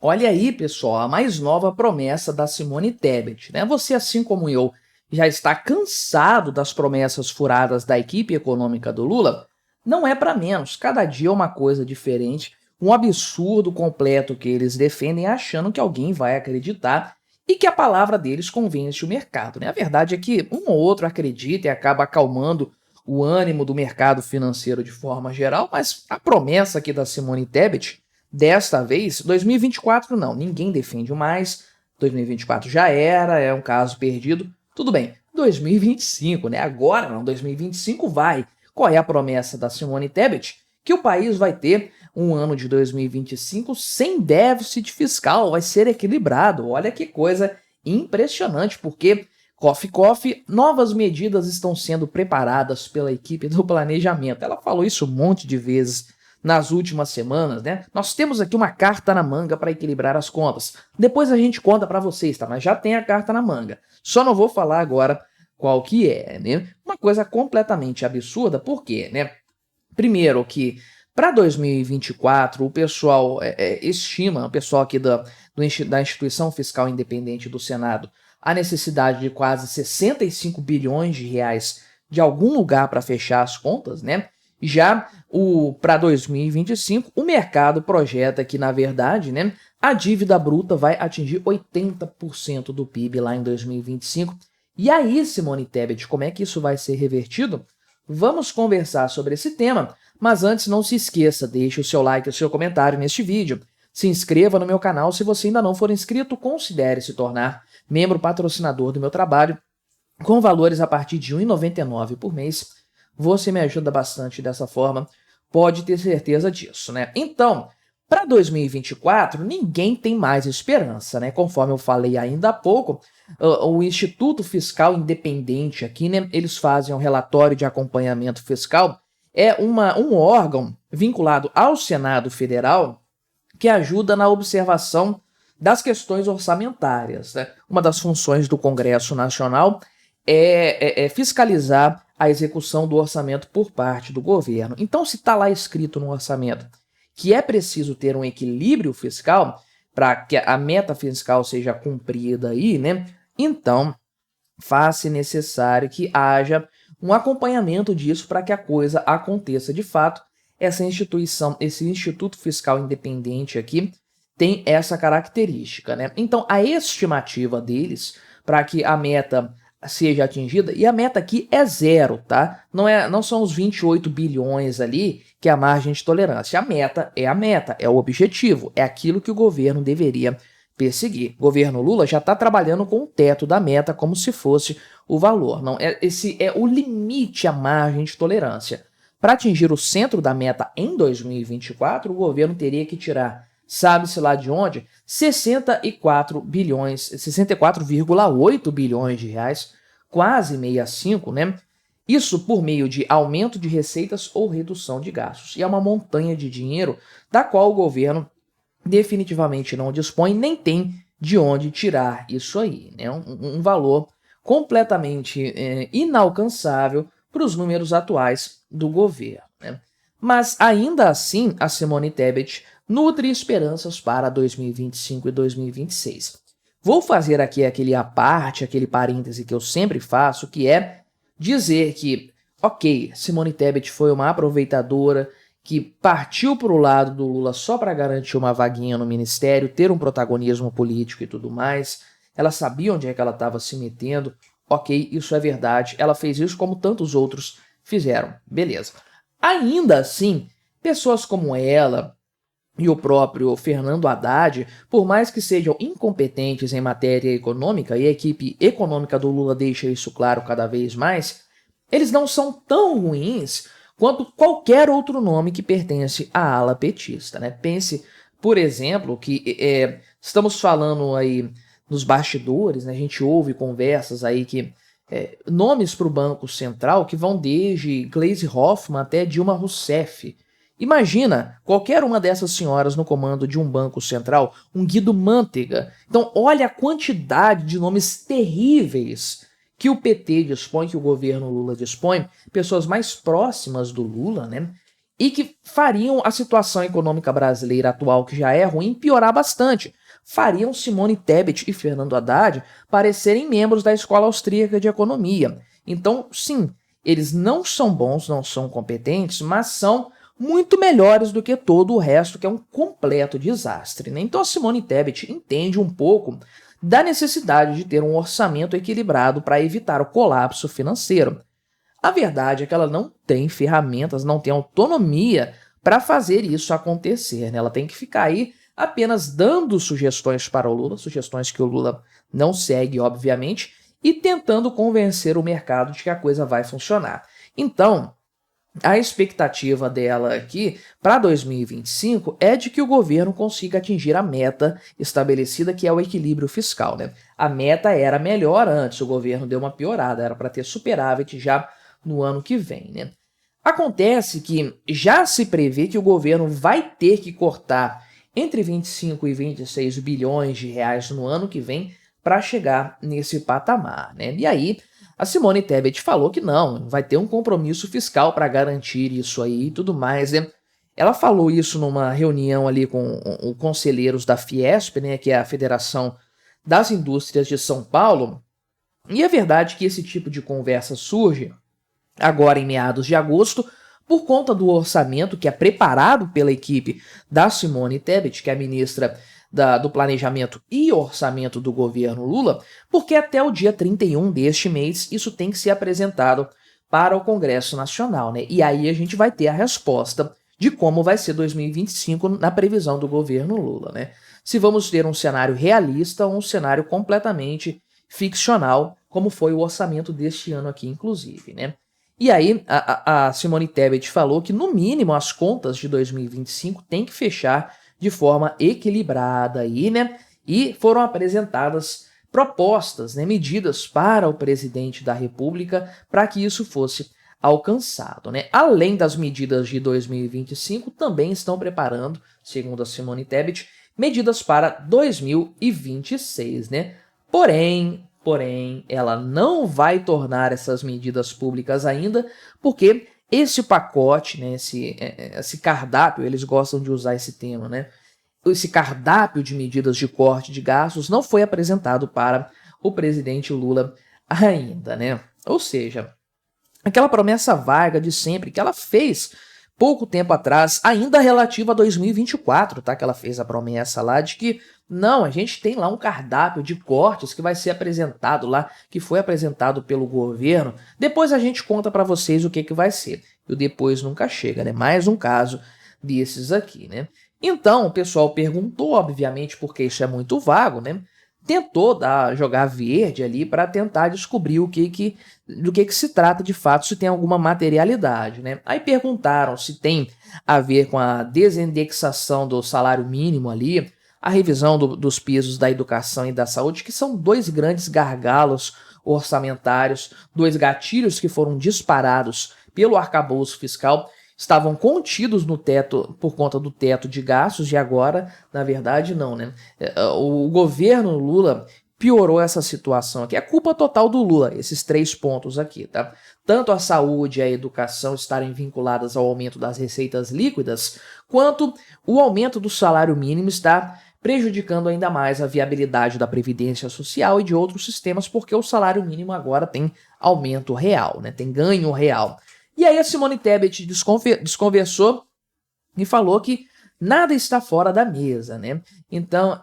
Olha aí, pessoal, a mais nova promessa da Simone Tebet, né? Você, assim como eu, já está cansado das promessas furadas da equipe econômica do Lula? Não é para menos, cada dia é uma coisa diferente, um absurdo completo que eles defendem achando que alguém vai acreditar e que a palavra deles convence o mercado, né? A verdade é que um ou outro acredita e acaba acalmando o ânimo do mercado financeiro de forma geral, mas a promessa aqui da Simone Tebet desta vez, 2024 não, ninguém defende mais, 2024 já era, é um caso perdido. Tudo bem, 2025, né? Agora não, 2025 vai. Qual é a promessa da Simone Tebet? Que o país vai ter um ano de 2025 sem déficit fiscal, vai ser equilibrado. Olha que coisa impressionante, porque coffee, novas medidas estão sendo preparadas pela equipe do planejamento. Ela falou isso um monte de vezes nas últimas semanas, né? Nós temos aqui uma carta na manga para equilibrar as contas. Depois a gente conta para vocês, tá? Mas já tem a carta na manga. Só não vou falar agora qual que é, né? Uma coisa completamente absurda, por quê, né? Primeiro que para 2024 o pessoal estima, o pessoal aqui da Instituição Fiscal Independente do Senado, a necessidade de quase 65 bilhões de reais de algum lugar para fechar as contas, né? Já para 2025, o mercado projeta que, na verdade, né, a dívida bruta vai atingir 80% do PIB lá em 2025. E aí, Simone Tebet, como é que isso vai ser revertido? Vamos conversar sobre esse tema, mas antes não se esqueça, deixe o seu like e o seu comentário neste vídeo. Se inscreva no meu canal se você ainda não for inscrito, considere se tornar membro patrocinador do meu trabalho, com valores a partir de R$ 1,99 por mês. Você me ajuda bastante dessa forma, pode ter certeza disso, né? Então, para 2024, ninguém tem mais esperança, né? Conforme eu falei ainda há pouco, o Instituto Fiscal Independente aqui, né? Eles fazem um relatório de acompanhamento fiscal, é um órgão vinculado ao Senado Federal que ajuda na observação das questões orçamentárias, né? Uma das funções do Congresso Nacional é fiscalizar a execução do orçamento por parte do governo. Então, se está lá escrito no orçamento que é preciso ter um equilíbrio fiscal para que a meta fiscal seja cumprida aí, né? Então, faz-se necessário que haja um acompanhamento disso para que a coisa aconteça de fato. Essa instituição, esse Instituto Fiscal Independente aqui, tem essa característica, né? Então, a estimativa deles para que a meta seja atingida, e a meta aqui é zero, tá? Não são os 28 bilhões ali que é a margem de tolerância. A meta, é o objetivo, é aquilo que o governo deveria perseguir. O governo Lula já está trabalhando com o teto da meta como se fosse o valor. Não, esse é o limite, a margem de tolerância. Para atingir o centro da meta em 2024, o governo teria que tirar, sabe-se lá de onde, 64,8 bilhões de reais, quase 65, né? Isso por meio de aumento de receitas ou redução de gastos. E é uma montanha de dinheiro da qual o governo definitivamente não dispõe, nem tem de onde tirar isso aí, né? Um valor completamente inalcançável para os números atuais do governo, né? Mas ainda assim, a Simone Tebet nutre esperanças para 2025 e 2026. Vou fazer aqui aquele à parte, aquele parêntese que eu sempre faço, que é dizer que, ok, Simone Tebet foi uma aproveitadora que partiu para o lado do Lula só para garantir uma vaguinha no ministério, ter um protagonismo político e tudo mais. Ela sabia onde é que ela estava se metendo. Ok, isso é verdade. Ela fez isso como tantos outros fizeram. Beleza. Ainda assim, pessoas como ela e o próprio Fernando Haddad, por mais que sejam incompetentes em matéria econômica, e a equipe econômica do Lula deixa isso claro cada vez mais, eles não são tão ruins quanto qualquer outro nome que pertence à ala petista, né? Pense, por exemplo, que estamos falando aí nos bastidores, né? A gente ouve conversas aí que nomes para o Banco Central que vão desde Gleisi Hoffmann até Dilma Rousseff. Imagina qualquer uma dessas senhoras no comando de um banco central, um Guido Mantega. Então, olha a quantidade de nomes terríveis que o PT dispõe, que o governo Lula dispõe, pessoas mais próximas do Lula, né? e que fariam a situação econômica brasileira atual, que já é ruim, piorar bastante. Fariam Simone Tebet e Fernando Haddad parecerem membros da Escola Austríaca de Economia. Então, sim, eles não são bons, não são competentes, mas são muito melhores do que todo o resto, que é um completo desastre, né? Então a Simone Tebet entende um pouco da necessidade de ter um orçamento equilibrado para evitar o colapso financeiro. A verdade é que ela não tem ferramentas, não tem autonomia para fazer isso acontecer, né? Ela tem que ficar aí apenas dando sugestões para o Lula, sugestões que o Lula não segue, obviamente, e tentando convencer o mercado de que a coisa vai funcionar. Então, a expectativa dela aqui para 2025 é de que o governo consiga atingir a meta estabelecida, que é o equilíbrio fiscal, né? A meta era melhor antes, o governo deu uma piorada, era para ter superávit já no ano que vem, né? Acontece que já se prevê que o governo vai ter que cortar entre 25 e 26 bilhões de reais no ano que vem para chegar nesse patamar, né? E aí a Simone Tebet falou que não, vai ter um compromisso fiscal para garantir isso aí e tudo mais, né? Ela falou isso numa reunião ali com os conselheiros da Fiesp, né, que é a Federação das Indústrias de São Paulo, e é verdade que esse tipo de conversa surge agora em meados de agosto, por conta do orçamento que é preparado pela equipe da Simone Tebet, que é a ministra do Planejamento e Orçamento do governo Lula, porque até o dia 31 deste mês isso tem que ser apresentado para o Congresso Nacional, né? E aí a gente vai ter a resposta de como vai ser 2025 na previsão do governo Lula, né? Se vamos ter um cenário realista ou um cenário completamente ficcional, como foi o orçamento deste ano aqui, inclusive, né? E aí, a Simone Tebet falou que, no mínimo, as contas de 2025 têm que fechar de forma equilibrada aí, né? E foram apresentadas propostas, né, medidas para o presidente da República para que isso fosse alcançado, né? Além das medidas de 2025, também estão preparando, segundo a Simone Tebet, medidas para 2026, né? Porém, ela não vai tornar essas medidas públicas ainda, porque esse pacote, né, esse cardápio, eles gostam de usar esse termo, né? Esse cardápio de medidas de corte de gastos não foi apresentado para o presidente Lula ainda, né? Ou seja, aquela promessa vaga de sempre que ela fez pouco tempo atrás, ainda relativa a 2024, tá? Que ela fez a promessa lá de que não, a gente tem lá um cardápio de cortes que vai ser apresentado lá, que foi apresentado pelo governo. Depois a gente conta para vocês o que vai ser. E o depois nunca chega, né? Mais um caso desses aqui, né? Então, o pessoal perguntou, obviamente, porque isso é muito vago, né? Tentou jogar verde ali para tentar descobrir do que se trata de fato, se tem alguma materialidade, né? Aí perguntaram se tem a ver com a desindexação do salário mínimo ali, a revisão dos pisos da educação e da saúde, que são dois grandes gargalos orçamentários, dois gatilhos que foram disparados pelo arcabouço fiscal, estavam contidos no teto por conta do teto de gastos, e agora, na verdade, não, né? O governo Lula piorou essa situação aqui. É culpa total do Lula, esses 3 pontos aqui, tá? Tanto a saúde e a educação estarem vinculadas ao aumento das receitas líquidas, quanto o aumento do salário mínimo está prejudicando ainda mais a viabilidade da Previdência Social e de outros sistemas, porque o salário mínimo agora tem aumento real, né? Tem ganho real. E aí a Simone Tebet desconversou e falou que nada está fora da mesa, né? Então,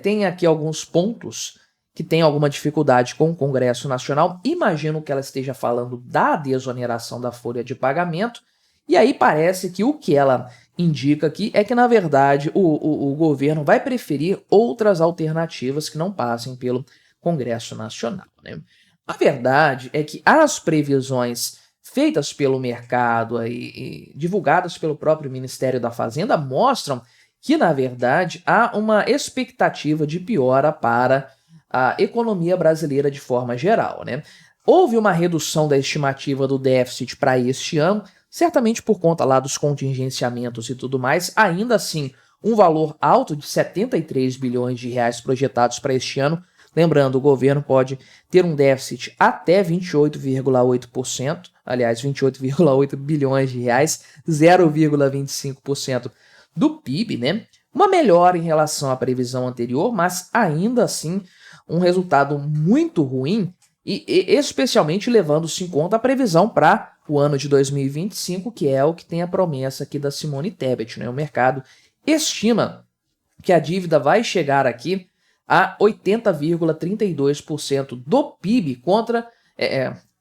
tem aqui alguns pontos que tem alguma dificuldade com o Congresso Nacional. Imagino que ela esteja falando da desoneração da folha de pagamento. E aí parece que o que ela indica aqui é que, na verdade, o governo vai preferir outras alternativas que não passem pelo Congresso Nacional, né? A verdade é que as previsões feitas pelo mercado e divulgadas pelo próprio Ministério da Fazenda mostram que, na verdade, há uma expectativa de piora para a economia brasileira de forma geral, né? Houve uma redução da estimativa do déficit para este ano, certamente por conta lá dos contingenciamentos e tudo mais. Ainda assim, um valor alto de 73 bilhões de reais projetados para este ano Lembrando, o governo pode ter um déficit até 28,8%, aliás, 28,8 bilhões de reais, 0,25% do PIB, né? Uma melhora em relação à previsão anterior, mas ainda assim um resultado muito ruim, e especialmente levando-se em conta a previsão para o ano de 2025, que é o que tem a promessa aqui da Simone Tebet, né? O mercado estima que a dívida vai chegar aqui a 80,32% do PIB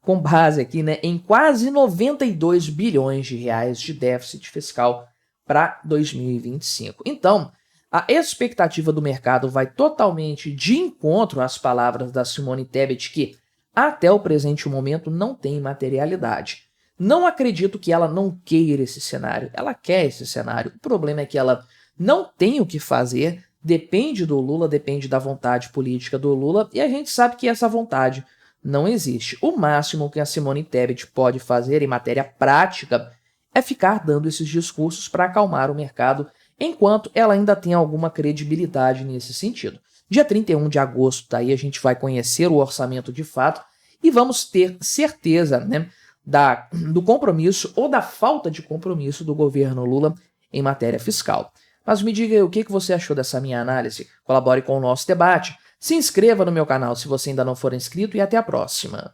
com base aqui, né, em quase 92 bilhões de reais de déficit fiscal para 2025. Então, a expectativa do mercado vai totalmente de encontro às palavras da Simone Tebet, que até o presente momento não tem materialidade. Não acredito que ela não queira esse cenário, ela quer esse cenário. O problema é que ela não tem o que fazer, depende do Lula, depende da vontade política do Lula, e a gente sabe que essa vontade não existe. O máximo que a Simone Tebet pode fazer em matéria prática é ficar dando esses discursos para acalmar o mercado, enquanto ela ainda tem alguma credibilidade nesse sentido. Dia 31 de agosto, daí a gente vai conhecer o orçamento de fato e vamos ter certeza, né, do compromisso ou da falta de compromisso do governo Lula em matéria fiscal. Mas me diga aí o que você achou dessa minha análise, colabore com o nosso debate, se inscreva no meu canal se você ainda não for inscrito e até a próxima.